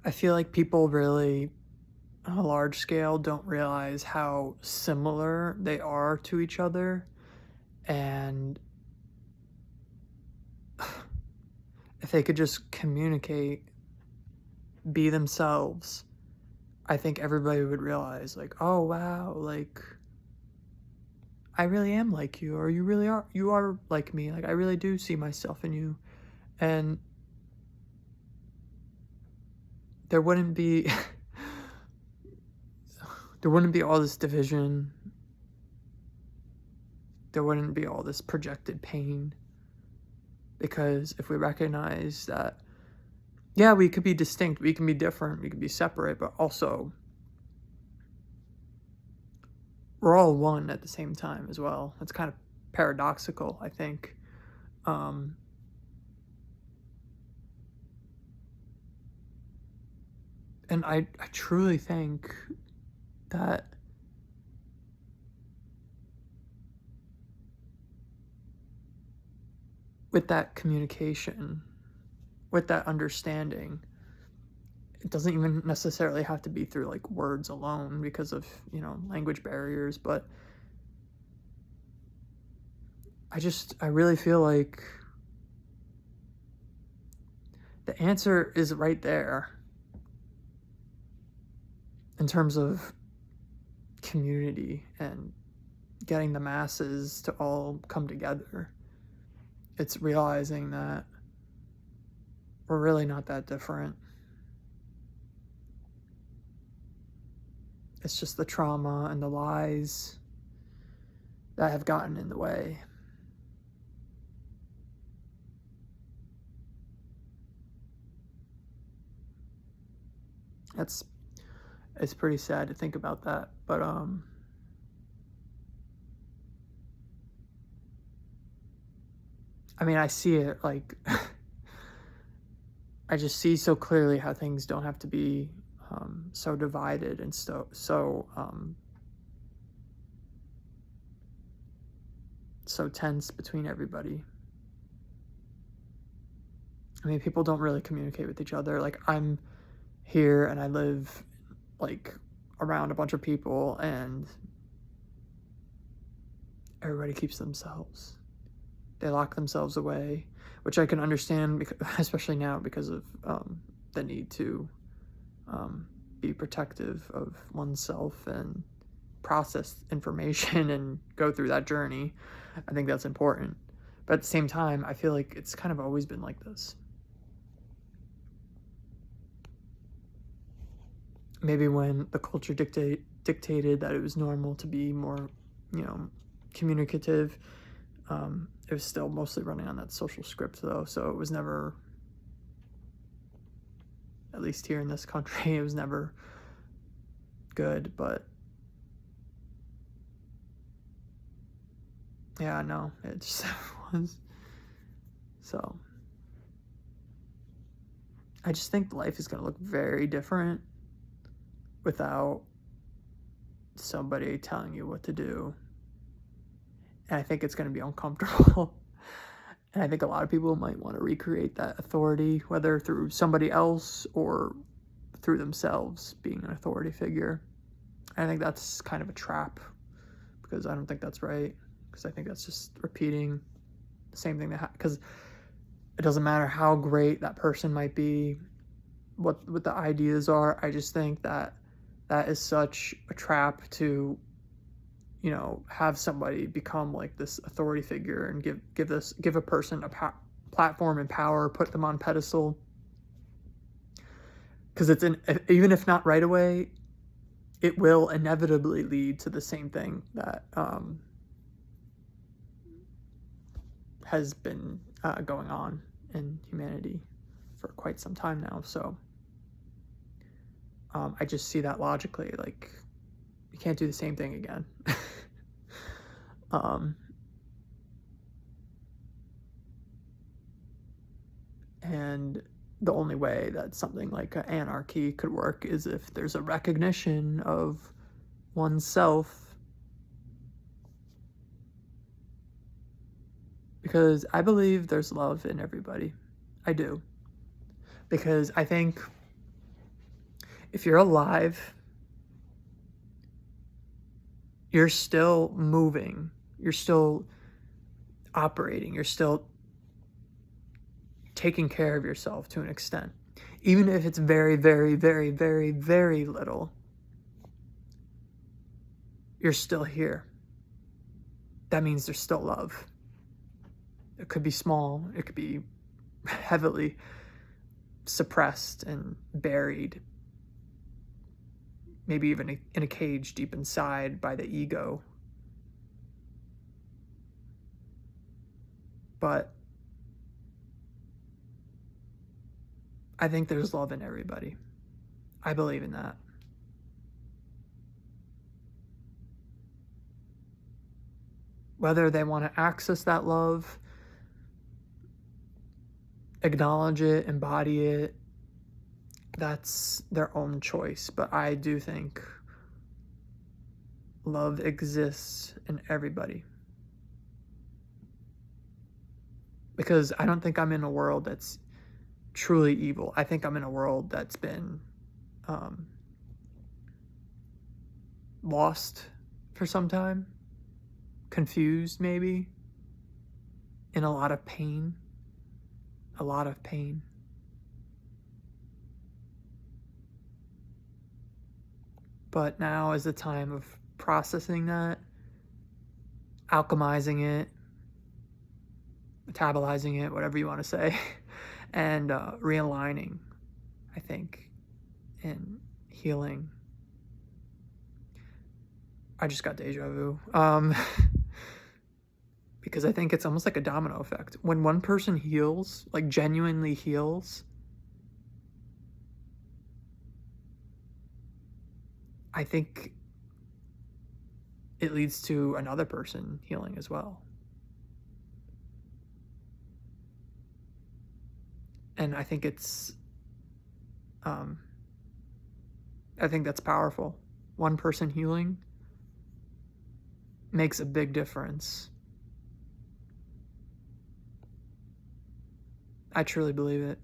I feel like people really, on a large scale, don't realize how similar they are to each other. And if they could just communicate, be themselves, I think everybody would realize, like, oh, wow, like, I really am like you, or you are like me. Like, I really do see myself in you. And there wouldn't be, there wouldn't be all this division. There wouldn't be all this projected pain. Because if we recognize that, yeah, we could be distinct, we can be different, we can be separate, but also we're all one at the same time as well. It's kind of paradoxical, I think. Um, and I truly think that with that communication, with that understanding, it doesn't even necessarily have to be through like words alone because of, language barriers, but I really feel like the answer is right there in terms of community and getting the masses to all come together. It's realizing that we're really not that different. It's just the trauma and the lies that have gotten in the way. It's pretty sad to think about that, but I mean, I see it like I just see so clearly how things don't have to be so divided and so tense between everybody. I mean, people don't really communicate with each other. Like, I'm here and I live like around a bunch of people, and everybody keeps themselves. They lock themselves away, which I can understand, especially now because of the need to be protective of oneself and process information and go through that journey. I think that's important. But at the same time, I feel like it's kind of always been like this. Maybe when the culture dictated that it was normal to be more, communicative, it was still mostly running on that social script, though, so it was never, at least here in this country, it was never good, but yeah, no, it just was. So I just think life is going to look very different without somebody telling you what to do. And I think it's going to be uncomfortable. And I think a lot of people might want to recreate that authority, whether through somebody else or through themselves being an authority figure. And I think that's kind of a trap, because I don't think that's right. Because I think that's just repeating the same thing because it doesn't matter how great that person might be, what the ideas are. I just think that is such a trap to, have somebody become like this authority figure and give a person a platform and power, put them on pedestal. Because even if not right away, it will inevitably lead to the same thing that has been going on in humanity for quite some time now. So I just see that logically, like, you can't do the same thing again. And the only way that something like anarchy could work is if there's a recognition of oneself. Because I believe there's love in everybody. I do. Because I think If you're alive, you're still moving, you're still operating, you're still taking care of yourself to an extent. Even if it's very, very, very, very, very little, you're still here. That means there's still love. It could be small, it could be heavily suppressed and buried, maybe even in a cage deep inside by the ego. But I think there's love in everybody. I believe in that. Whether they want to access that love, acknowledge it, embody it, that's their own choice. But I do think love exists in everybody. Because I don't think I'm in a world that's truly evil. I think I'm in a world that's been lost for some time, confused maybe, in a lot of pain. A lot of pain. But now is the time of processing that, alchemizing it, metabolizing it, whatever you want to say, and realigning, I think, and healing. I just got deja vu. Because I think it's almost like a domino effect. When one person heals, like genuinely heals, I think it leads to another person healing as well. And I think I think that's powerful. One person healing makes a big difference. I truly believe it.